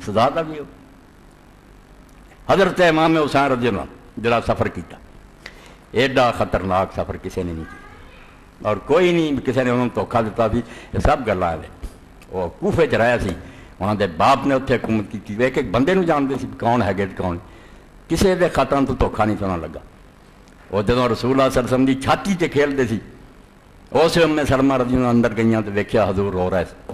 سزا دا بھی ہو۔ حضرت امام حسین رضی اللہ عنہ جڑا سفر کیتا، ایڈا خطرناک سفر کسی نے نہیں کیا، اور کوئی نہیں کسی نے انہوں نے دھوکھا دیتا سی، یہ سب گلاں ہے۔ وہ کوفے چ رہا سی، انہوں دے باپ نے اتنے حکومت کی، ایک ایک بندے نو جانتے سی کون ہے کون، کسی دے خطروں تو دھوکھا نہیں سونا لگا۔ وہ جدوں رسول اللہ صلی اللہ علیہ وسلم دی چھاتی تے کھیلتے سی، اس ام سلمہ رضی اللہ اندر گئیاں تو ویکھیا حضور رو رہے سے،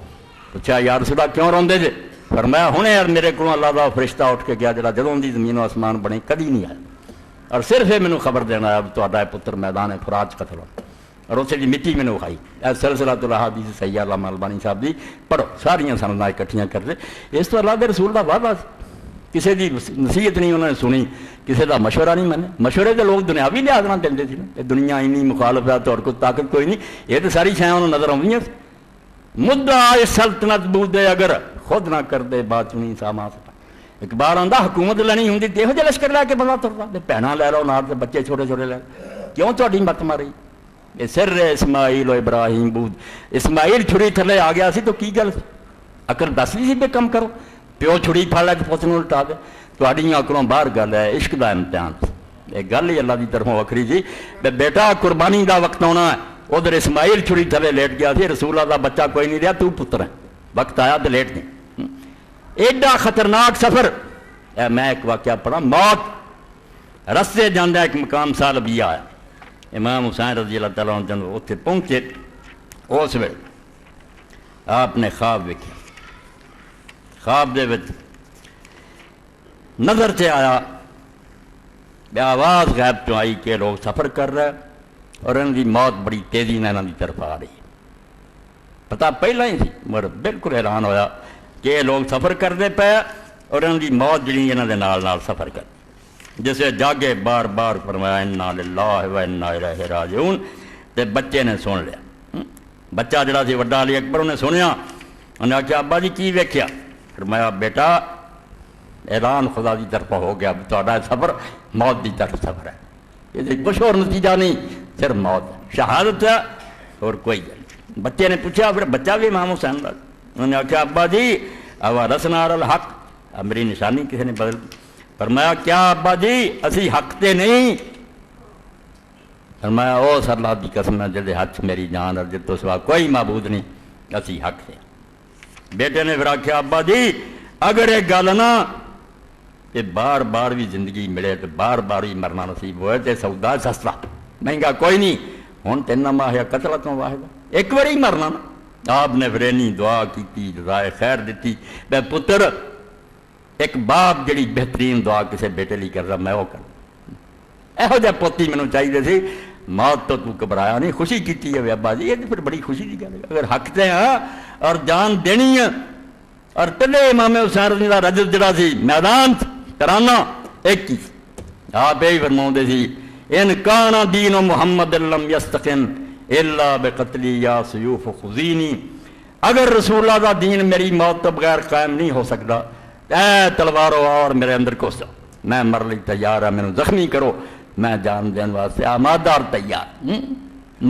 پوچھا یا رسول اللہ کیوں روندے جے؟ فرمایا ہنے یار میرے کو اللہ دا فرشتہ اٹھ کے گیا جڑا جدوں دی زمین و آسمان بنے کدی نہیں آیا، اور صرف یہ مینوں خبر دینا ہے تہاڈا پتر میدان فرات چ قتل ہوا، اور اسے دی مٹی مینوں کھائی۔ اے سلسلۃ الاحادیث صحیحہ علامہ البانی صاحب دی پڑھو، ساریاں سنداں اکٹھیاں کر دے۔ اس تو اللہ دے رسول دا وعدہ سی، کسی دی نصیحت نہیں انہوں نے سنی، کسی دا مشورہ نہیں منے۔ مشورے دے لوگ دنیاوی لحاظ نہ دیندے سی نا، یہ دنیا اینی مخالفت اور کوئی طاقت کوئی نہیں، یہ تو ساری شیاں انہوں نظر آؤندیاں سی۔ مدعا سلطنت بودے اگر خود نہ کر دے بات چنی ساما سا، اقبال آندا حکومت لینی ہوندی تے یہو جے لشکر لے کے بندہ تردا، تے بہناں لے لو نال تے بچے چھوٹے چھوٹے لے، کیوں تہاڈی مت ماری؟ یہ سر اسماعیل و ابراہیم بود، اسماعیل چھری تھلے آ گیا سی تو کی گل عقل دس سی بے کم کرو، پیو چھری پھڑ لے کے پوت نوں لٹا دے، تہاڈیاں عقلوں باہر گل ہے، عشق دا امتحان، یہ گل ہی اللہ دی طرفوں وکھری جی، بیٹا قربانی دا وقت آنا ہے۔ ادھر اسماعیل چھری تھلے لیٹ گیا سی، رسول اللہ دا بچہ کوئی نہیں رہا، تو پتر ہے، وقت آیا تو لیٹ نہیں۔ ایڈا خطرناک سفر، میں ایک واقعہ پڑھا، موت رستے جاندہ ایک مقام سالبیہ آیا، امام حسین رضی اللہ تعالیٰ عنہ جنہوں اتنے پہنچے، اس ویلے آپ نے خواب ویکھیا، خواب دے وچ نظر سے آیا، بے آواز غیب تو آئی کہ لوگ سفر کر رہے اور ان کی موت بڑی تیزی نے انہوں کی طرف آ رہی ہے۔ پتا پہلا ہی سی، مگر بالکل حیران ہویا کہ یہ لوگ سفر کرتے پے اور ان کی موت جڑی انہوں دے نال نال سفر کر، جسے جاگے بار بار فرمایا انا للہ و انا الیہ راجعون، تے بچے نے سن لیا، بچہ جڑا سی وڈا علی اکبر انہیں سنیا، انہیں آخیا ابا جی کی ویکھیا؟ فرمایا بیٹا اعلان خدا دی طرف ہو گیا، تہاڈا سفر موت دی طرف سفر ہے، یہ کچھ اور نتیجہ نہیں، صرف موت ہے، شہادت ہے اور کوئی گل نہیں۔ بچے نے پوچھا، پھر بچہ بھی امام حسین دا، انہوں نے آخیا ابا جی اورثنا علی الحق، میری نشانی کسی نے بدل دی۔ فرمایا کیا ابا جی اسی حق تے نہیں؟ فرمایا او سر اللہ دی قسم ہے جدے ہاتھ میری جان اور جد تو سوا کوئی معبود نہیں، اسی حق سے۔ بیٹے نے پھر آخیا ابا جی اگر ایک گل نا کہ بار بار بھی زندگی ملے تو بار بار بھی مرنا نصیب ہوئے تو سودا سستا مہنگا کوئی نہیں، ہوں تین ماہ قتل تو واحد ایک بار ہی مرنا نا۔ آپ نے پھر اینی دعا کی، رائے خیر دیتی، بے پتر ایک باپ جڑی بہترین دعا کسی بیٹے لی کر رہا میں وہ کر، یہو جہ پوتی مینوں چاہیے سی، موت تو گھبرایا نہیں، خوشی کیتی ہے ابا جی، یہ پھر بڑی خوشی کی گل ہے، اگر حق تے ہاں اور جان دینی ہے۔ اور تلے امام حسین رضی اللہ رجل جڑا سی میدان ترانہ ایک ہی، آپ یہی فرماؤندے سی ان کان دین محمد لم یستقم الا بقتلی یا سیوف خزینی، اگر رسول اللہ دا دین میری موت تو بغیر قائم نہیں ہو سکتا، اے تلوارو اور میرے اندر گھس جاؤ، میں مر لی تیار ہے، مینوں زخمی کرو، میں جان دین واسطے آمادہ اور تیار۔